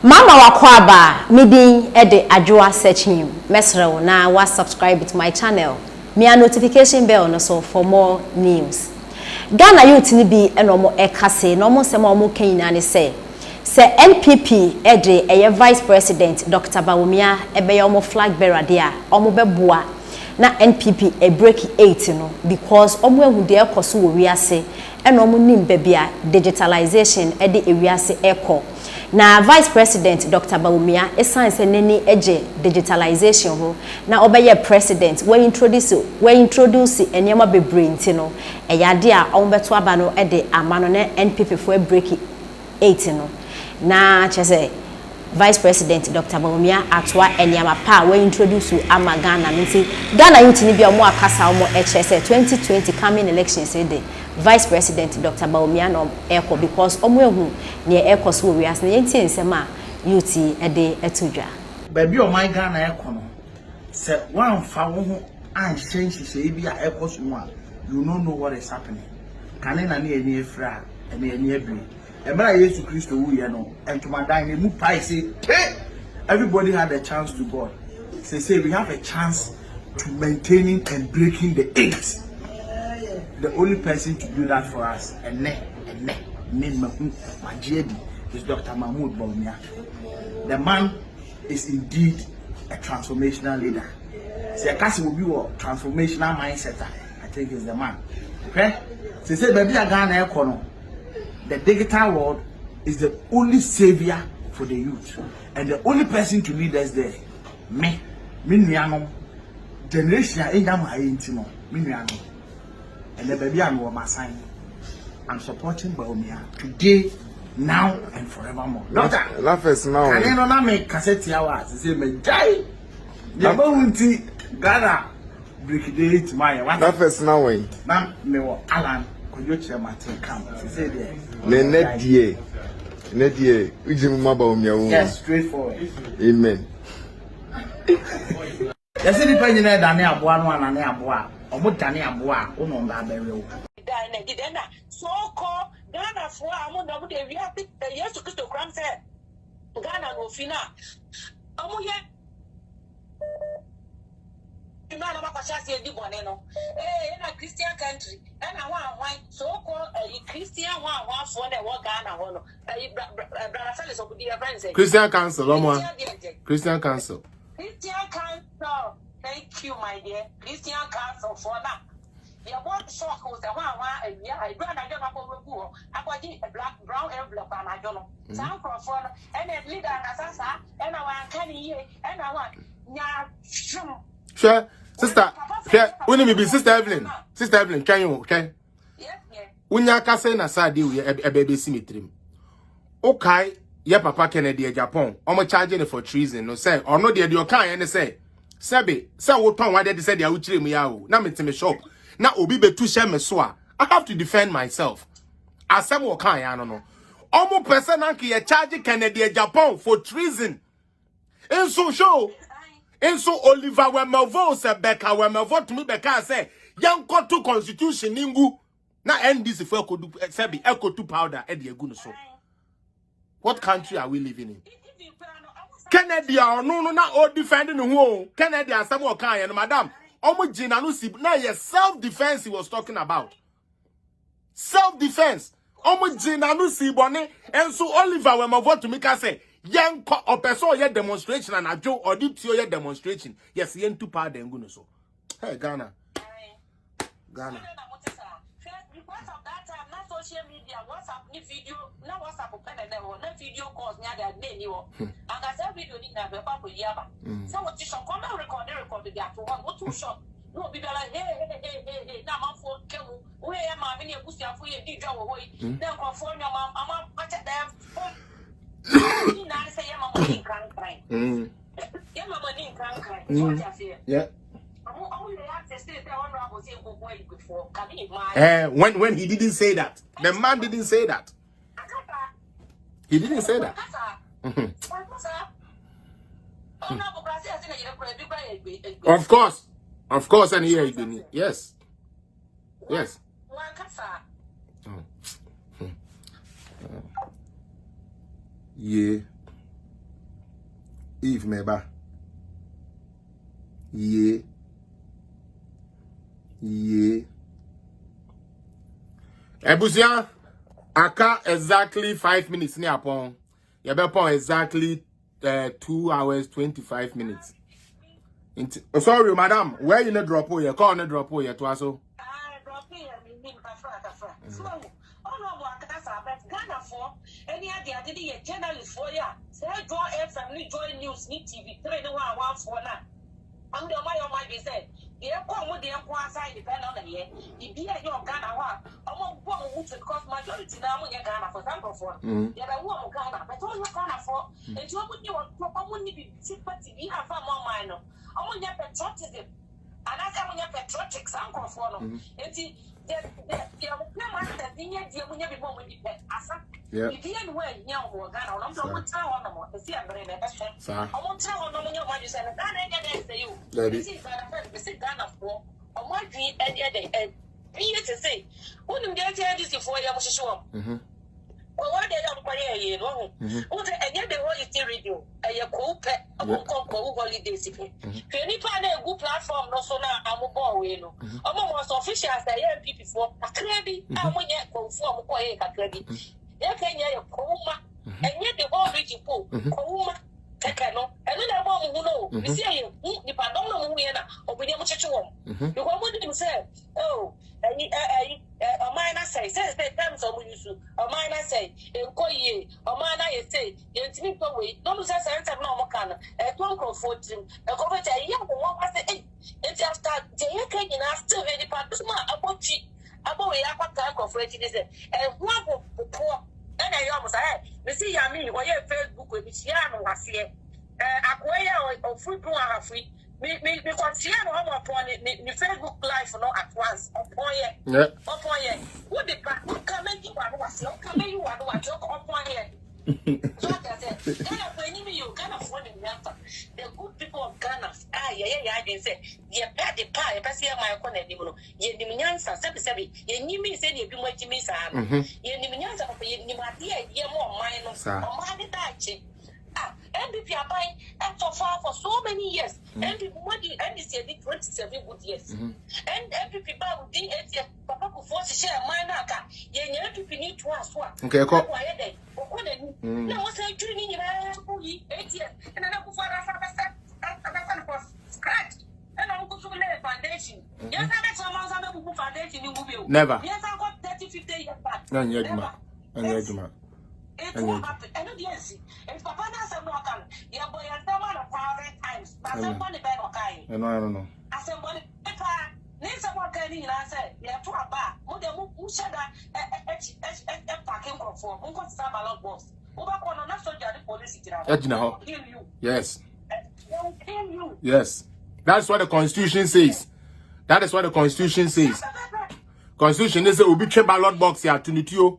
Mama wakwaba midin ede adwoa searching mesrew na wa subscribe to my channel me a notification bell no so for more news. Ghana youth ni bi enomo ekase no mo sema omo kan ne se NPP ede eye vice president Dr. Bawumia ebe ye omo flag bearer dia omo beboa na NPP e break 8 no because omo ehu de ekoso wo wiase enomo nim bebia digitalization ede ewiase eko. Na Vice President Dr. Bawumia esan se neni eje digitalization ho na obeye president we introduce enema bebre nti no eyade a ombeto aba no ede amano na NPP for break 8 no na chese Vice President Dr. Bawumia atwa enema pa we introduce ama Ghana nti Ghana youth ni bia omo akasa omo chese 2020 coming elections ede Vice President Dr. Bawumia no eko because omo ehu ne eko so we as na yentie nsema youth ede etudwa baby o my Ghana eko no se wan fa wo ho an change se bi a eko so mu a you don't know what is happening kane na ne eni efra ene eni abi emra Yesu Kristo wu ye no entomadan ne mu pai say everybody had a chance to God say we have a chance to maintaining and breaking the 8. The only person to do that for us and is Dr. Mahmoud Bawumia. The man is indeed a transformational leader. See, Kasi will be a transformational mindset. I think is the man. Okay? So say baby Ghana economy. The digital world is the only savior for the youth. And the only person to lead us there. Me generation and the baby I'm supporting Bawumia today, now and forevermore. Doctor, laugh is now. Can you not make cassette hours? Say me die. The bounty Ghana break the 8 my. Laugh is now. Now me wa Alan could you share my thing come? Say there. Nedie. Ujimuma Bawumia. Yes, straightforward. Amen. You see the penny there Dani aboa no anane aboa. Omo Dani aboa o no nga berewo. So called Ghana for among the reality yes to Christo Cram said Ghana no fina. Amuye man of Pachasi and Diboneno. In a Christian country, and I want so called a Christian one for the war Ghana one. Christian Council, Christian Council. Christian Council, thank you, my dear. Christian Council for now. The one shock was the one, and yeah, I don't know. I got a black brown envelope, and I don't know. Some for and a leader and assassin, and I want canny, and I want Sure, sister, when you be Sister Evelyn, can you okay? Yes, Unya kase na sadi we a baby symmetry. Okay, yeah, Papa Kennedy Japan, omo charging for treason, no say, or no, dear, your kind, and say, Sabi, so what time why they said they would treat me out, now it's me shop. Now obi be too shame so I have to defend myself. As some will kind, I don't know. Almost person anki a charge Kennedy Japan for treason. And so show. And so Oliver Wemelvo said Becca Wemelvo to me Becca say young got to constitution ningu. Now end this if I could do sabi echo to powder Eddie Aguno so. What country are we living in? Kennedy or no not all defending the whole Kennedy and some kind and madam. Omo Jinanusi, now yes, self-defense he was talking about. Self-defense. Omo Jinanusi bone, and so Oliver when my vote to make us say, young or person your demonstration and a Joe or did your demonstration. Yes, yen two part and go so. Hey, Ghana. Ghana. Because of that time, not social media, WhatsApp, ni video, no WhatsApp, no video calls, near that name, and I said, video need to be back with Yaba. So what you shall come and record the gap to one, what too short. No, be like, hey, now I'm for kill. Where am I? Many of us are for you, did your way. Then conform your mom, I'm up, watch at them. Now say, I'm a money can't cry. You're my money can't cry. What you fear? Yeah. When he didn't say that, the man didn't say that. He didn't say that. Of course, and here you yes. Yeah. Eve meba. Ye. Ebusia, aka exactly 5 minutes ni upon. Yebepon exactly 2 hours 25 minutes. Sorry, madam, where you not drop here? Call not drop here to us. Drop here, kafra. So, no but Ghana for any idea did you journalist for ya? Say draw family join news, need TV, 3 1 for now. I'm the my say. The come with the side depend on the year. The beer your Ghana, among one because majority now in Ghana for example for. There are one Ghana, but all you Ghana for, and you would be sympathy, we have more minor. I want your patriotism, and that's how your patriotics uncle for them. And see, the master, the year when you be born with the pet, Asa. If you ain't well, you know, Ghana, I'm not town no more. The sea, I'm very best. I won't tell on your money, you said, I say you. This is Ghana for, or my dream, and be to say, wouldn't get this before you was sure. Well, what they don't play, you know, and yet the whole is radio, and your cool pet, a book called holidays. Any plan a good platform, no so now, I'm a boy, you know. Almost official as I am people for a credit, and when you conform, a credit. You can hear your coma, and yet the whole region pool, coma, Tekano, and then I won't know. You see, if I don't know who or we never touch one. You want him say, oh, a minor says the terms of you, a minor say, Nkok, a minor say, it's me away, no sense answer no can, a twonk 14, a covet a young one was the 8. It's after the Yakan in us still very part about cheap. About a pack of readiness, and one poor. And I almost said, we see Yami, or your Facebook with Michiano was here. Acquire or free to our free. Me consider one upon the Facebook live no at once. Upon ye. What the back would come in you one was not coming you one what joke upon ye. So I said, when you Ghana for the good people of Ghana, I didn't say, ye pat the pie, pass here my corner, ye Nimiansa, 77, ye knew me said you'd be watching me, Sam. Ye Nimiansa, ye Matia, ye more minor, or Marty Dachi. MVP are buying and so far for so many years. MVP money and this year did 27 good years. And MVP buy with the 8 years, Papa could force to share my naka. Ye MVP need to ask what. Okay, now what's I doing in 8 years? And I go for a scratch. And I'll go to the foundation. Yes, I met some foundation in Mobile. Never. Yes, I got 30-50 years back. Never. It won't happen. And yes, if Papa doesn't work on, your boy has done 1,000 times. But somebody better okay. I don't know. I said, well, if I need someone getting in, I said, you have to a bar. Who said that a parking for who got some ballot box. Over on not so the police. Yes. Yes. That's what the Constitution says. That is what the Constitution says. Constitution is a ubique ballot box here to Nitio.